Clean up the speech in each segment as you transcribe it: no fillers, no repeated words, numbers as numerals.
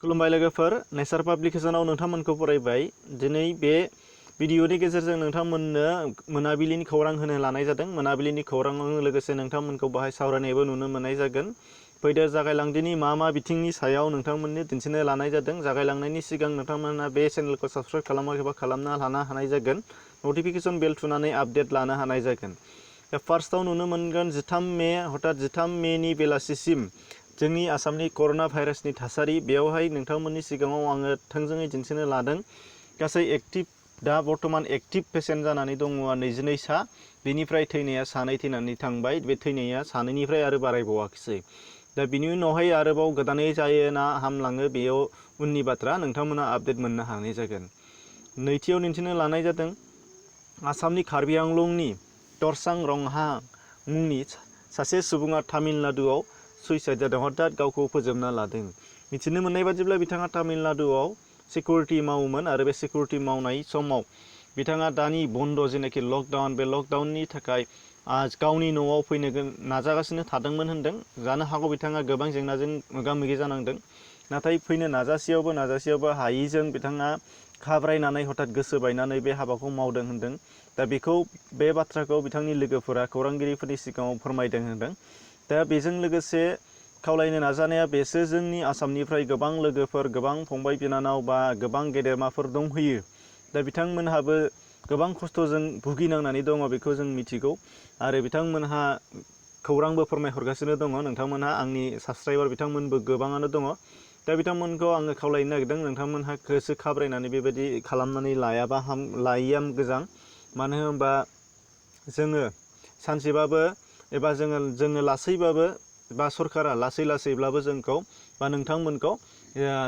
खुलुमबाय लोगोफोर नेचार पाब्लिकेशनाव नोंथांमोनखौ फरायबाय दिनै बे भिडिअनि गेजेरजों नोंथांमोननो मोनाबिलिनि खौरां होनो लानाय जादों मोनाबिलिनि खौरांजों लोगोसे नोंथांमोनखौ बाहाय सावरायनायबो नुनो मोननाय जागोन फैदो जागायलांदिनि मा बिथिंनि सायाव नोंथांमोननो दिन्थिनो लानाय जादों जागायलांनायनि सिगां नोंथांमोना बे चेनेलखौ साबस्क्राइब खालामाखैबा खालामना लानो हानाय जागोन नटिफिकेशन बेल थुनानै आपडेट लानो हानाय जागोन दा फार्स्टआव नुनो मोनगोन 13 मे हठात 13 मेनि बेलासिसिम जोंनि आसामनि कर'ना भाइरासनि थासारि बेवहाय नोंथांमोननि सिगाङाव आङो थोंजोङै दिन्थिनो लादों गासै एक्टिभ दा बर्तमान एक्टिभ पेसेन्ट जानानै दङ 22 सा बेनिफ्राय थैनाया सानै थैनानै थांबाय बे थैनाया सानैनिफ्राय आरो बारायबावाखिसै दा बिनि उनावहाय आरोबाव गोदानै जायो ना हामलाङो बेयाव उननि बाथ्रा नोंथांमोना आपडेट मोननो हानाय जागोन नैथियाव दिन्थिनो लानाय जादों आसामनि कार्बि आंलंनि तरसां रंहा मुंनि सासे सुबुङा तामिलनाडुआव सुइसाइड जादों हठात गावखौ फोजोबना लादों मिथिनो मोननाय बादिब्ला बिथाङा तामिलनाडुआव सिकिउरिटि मावोमोन आरो बे सिकिउरिटि मावनाय समाव बिथाङा दानि बन्द जेनाखि लकडाउन बे लकडाउननि थाखाय गावनि न'आव फैनो नाजागासिनो थादोंमोन होनदों जानो हागौ बिथाङा गोबां जेंनाजों मोगा-मोगि जानांदों नाथाय फैनो नाजासेयावबो हायैजों बिथाङा खाब्रायनानै हठात गोसो बायनानै बे हाबाखौ मावदों होनदों दा बेखौ बे बाथ्राखौ बिथांनि लोगोफोरा खौरांगिरिफोरनि सिगाङाव फोरमायदों होनदों दा बेजों लोगोसे खावलायनो नाजानाया बेसो जोंनि आसामनिफ्राय गोबां लोगोफोर गोबां फंबाय बिनानाव बा गोबां गेदेरमाफोर दंहोयो दा बिथांमोनहाबो गोबां खस्थ'जों भुगिनांनानै दङ बेखौ जों मिथिगौ आरो बिथांमोनहा खौरांबो फोरमायहरगासिनो दङ नोंथांमोनहा आंनि साबस्क्राइबार बिथांमोनबो गोबाङानो दङ दा बिथांमोनखौ आङो खावलायनो नागिरदों नोंथांमोनहा गोसो खाब्रायनानै बेबायदि खालामनानै लायैया मोजां मानो होनबा जोङो सानसेबाबो एबा जोङो लासैबाबो बा सरकारा लासैब्लाबो जोंखौ बा नोंथांमोनखौ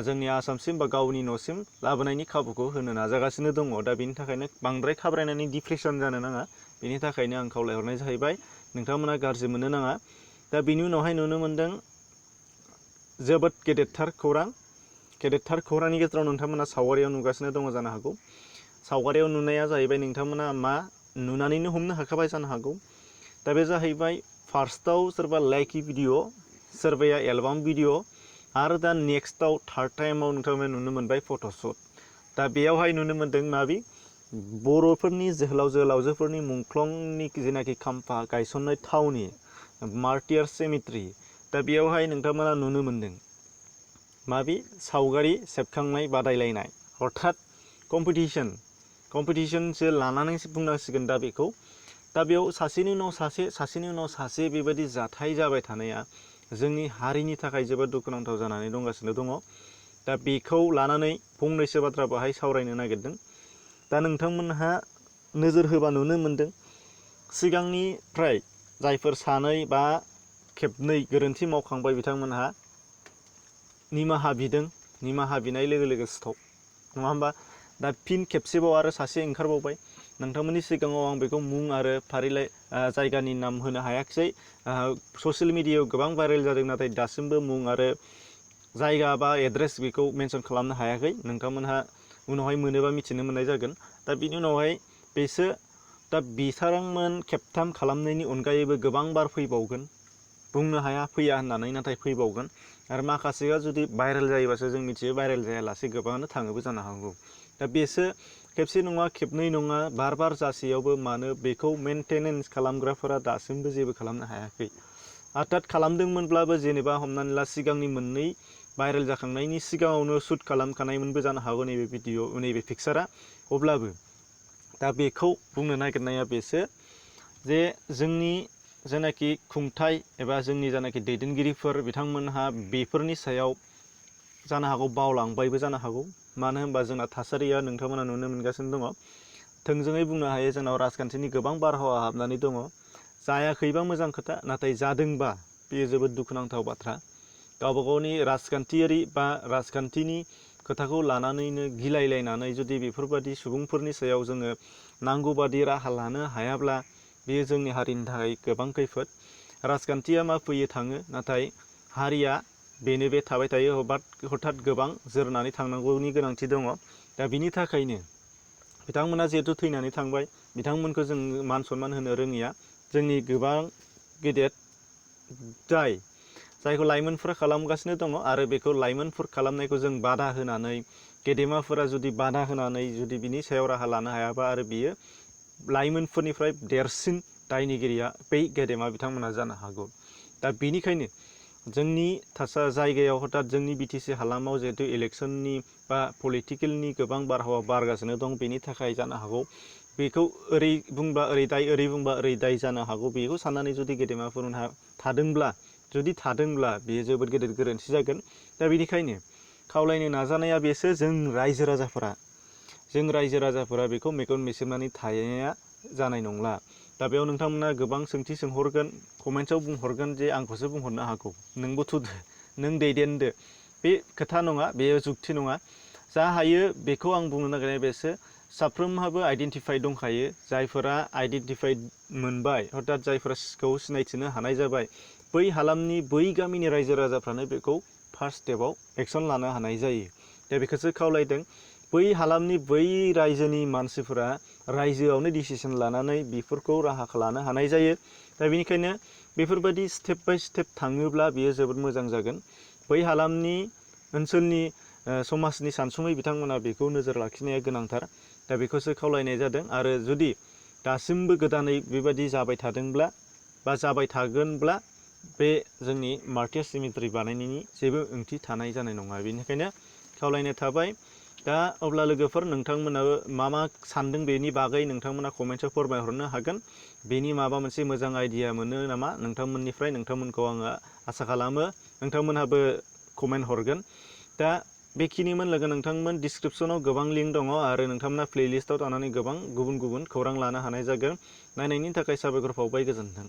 जोंनि आसामसिम बा गावनि न'सिम लाबोनायनि खाबुखौ होनो नाजागासिनो दङ दा बेनि थाखायनो बांद्राय खाब्रायनानै डिप्रेसन जानो नाङा बेनि थाखायनो आं खावलायहरनाय जाहैबाय नोंथांमोना गाज्रि मोननो नाङा दा बेनि उनावहाय नुनो मोनदों जोबोद गेदेरथार खौरांनि गेजेराव नोंथांमोना सावगारियाव नुगासिनो दङ जानो हागौ सावगारियाव नुनाया जाहैबाय नोंथांमोना मा नुनानैनो हमनो हाखाबाय जानो हागौ दा बे जाहैबाय फार्स्टआव सोरबा लाइकि भिडिअ सोरबाया एलबाम भिडिअ आरो दा नेक्स्टआव थार्ड टाइमाव नोंथांमोना नुनो मोनबाय फट'शुट दा बेयावहाय नुनो मोनदों माबि बर'फोरनि जोहोलावजोफोरनि मुंख्लंनि जेनाखि खाम्फा गायसननाय थावनि मार्टियार सेमिट्रि दा बेयावहाय नोंथांमोना नुनो मोनदों माबि सावगारि सेबखांनाय बादायलायनाय अर्थात कम्पिटिशनसो लानानैसो बुंनांसिगोन दा बेखौ दा बेयाव सासेनि उनाव सासे बेबायदि जाथाय जाबाय थानाया जोंनि हारिनि थाखाय जोबोद दुखुनांथाव जानानै दंगासिनो दङ दा बेखौ लानानै फंनैसो बाथ्रा बाहाय सावरायनो नागिरदों दा नोंथांमोनहा नोजोर होबा नुनो मोनदों सिगांनिफ्राय जायफोर सानै बा खेबनै गोरोन्थि मावखांबाय बिथांमोनहा निमाहा बिनाय लोगो स्टप नङा होमबा दा फिन खेबसेबाव आरो सासे ओंखारबावबाय नोंथांमोननि सिगाङाव आं बेखौ मुं आरो फारिलाइ जायगानि नाम होनो हायाखिसै ससियेल मिडियायाव गोबां भाइरेल जादों नाथाय दासिमबो मुं आरो जायगा बा एड्रेस बेखौ मेनसन खालामनो हायाखै नोंथांमोनहा उनावहाय मोनोबा मिथिनो मोननाय जागोन दा बिनि उनावहाय बिथांमोन खेबथाम खालामनायनि अनगायैबो गोबां बार फैबावगोन बुंनो हाया फैया होननानै नाथाय फैबावगोन आरो माखासेया जुदि भाइरेल जायोबासो जों मिथियो भाइरेल जायालासे गोबाङानो थाङोबो जानो हागौ दा बेसो खेबसे नङा खेबनै नङा बार जासेयावबो मानो बेखौ मेनटेनेन्स खालामग्राफोरा दासिमबो जेबो खालामनो हायाखै अर्थात खालामदोंमोनब्लाबो जेनेबा हमनानै ला सिगांनि मोननै भाइरेल जाखांनायनि सिगाङावनो शुट खालामखानायमोनबो जानो हागौ नैबे भिडिअ नैबे पिक्सारा अब्लाबो दा बेखौ बुंनो नागिरनाया बेसो जे जोंनि जेनाखि खुंथाय एबा जोंनि जेनाखि दैदेनगिरिफोर बिथांमोनहा बेफोरनि सायाव जानो हागौ बावलांबायबो जानो हागौ मानो होनबा जोंना थासारिया नोंथांमोना नुनो मोनगासिनो दङ थोंजोङै बुंनो हायो जोंनाव राजखान्थिनि गोबां बारहावा हाबनानै दङ जायाखैबा मोजां खोथा नाथाय जादोंबा बेयो जोबोद दुखुनांथाव बाथ्रा गावबा गावनि राजखान्थियारि बा राजखान्थिनि खोथाखौ लानानैनो गिलायलायनानै जुदि बेफोरबादि सुबुंफोरनि सायाव जोङो नांगौबादि राहा लानो हायाब्ला बेयो जोंनि हारिनि थाखाय गोबां खैफोद राजखान्थिया मा फैयो थाङो नाथाय हारिया बेनो बे थाबाय थायो हठात गोबां जोरनानै थांनांगौनि गोनांथि दङ दा बिनि थाखायनो बिथांमोना जिहेतु थैनानै थांबाय बिथांमोनखौ जों मान सनमान होनो रोङिया जोंनि गोबां गेदेर जायखौ लाइमोनफोरा खालामगासिनो दङ आरो बेखौ लाइमोनफोर खालामनायखौ जों बादा होनानै गेदेमाफोरा जुदि बादा होनानै जुदि बिनि सायाव राहा लानो हायाबा आरो बियो लाइमोनफोरनिफ्राय देरसिन दायनिगिरिया बै गेदेमा बिथांमोना जानो हागौ। दा बेनिखायनो जोंनि जायगायाव हथात जोंनि बिटिसि हालामाव जिहेतु इलेक्सननि बा पलिटिकेलनि गोबां बारहावा बारगासिनो दं, बेनि थाखाय जानो हागौ बेखौ ओरै बुंबा ओरै दाय ओरै बुंबा ओरै दाय जानो हागौ। बेखौ साननानै जुदि गेदेमाफोरहा थादोंब्ला बेयो जोबोद गेदेर गोरोन्थि जागोन। दा बेनिखायनो खावलायनो नाजानाया बेसो जों रायजो राजाफोरा बेखौ मेगन मेसेबनानै थानाया जानाय नंला। दा बेयाव नोंथांमोना गोबां सोंथि सोंहरगोन, कमेन्ट्सआव बुंहरगोन जे आंखौसो बुंहरनो हागौ, नोंबो थुदो, नों दैदेनदो। बे खोथा नङा, बेयो जुक्ति नङा। जा हायो बेखौ आं बुंनो नागिरनाय बेसो साफ्रोमहाबो आइडेन्टिफाइ दंखायो। जायफोरा आइडेन्टिफाइड मोनबाय, हथात जायफोरखौ सिनायथिनो हानाय जाबाय, बै हालामनि बै गामिनि रायजो राजाफ्रानो बेखौ फार्स्ट स्टेपाव एक्सन लानो हानाय जायो। दा बेखौसो खावलायदों। बै हालामनि बै रायजोनि मानसिफोरा रायजोआवनो डिसिसन लानानै बेफोरखौ राहा लानो हानाय जायो। दा बेनिखायनो बेफोरबायदि स्टेप बाय स्टेप थाङोब्ला बेयो जोबोद मोजां जागोन। बै हालामनि ओनसोलनि समाजनि सानसुमै बिथांमोना बेखौ नोजोर लाखिनाया गोनांथार। दा बेखौसो खावलायनाय जादों। आरो जुदि दासिमबो गोदानै बेबायदि जाबाय थादोंब्ला बा जाबाय थागोनब्ला बे जोंनि मार्टियार सिमेट्रि बानायनायनि जेबो ओंथि थानाय जानाय नङा। बेनिखायनो खावलायनाय थाबाय। दा अब्ला लोगोफोर, नोंथांमोनाबो मा सानदों बेनि बागै नोंथांमोना कमेन्ट्सआव फोरमायहरनो हागोन। बेनि माबा मोनसे मोजां आइडिया मोनो नामा नोंथांमोननिफ्राय, नोंथांमोनखौ आङो आसा खालामो नोंथांमोनहाबो कमेन्ट हरगोन। दा बेखिनिमोन लोगो नोंथांमोन। डिसक्रिपसनाव गोबां लिंक दङ आरो नोंथांमोना प्लेलिस्टआव थानानै गोबां गुबुन गुबुन खौरां लानो हानाय जागोन। नायनायनि थाखाय साबायखर बावबाय। गोजोन्थों।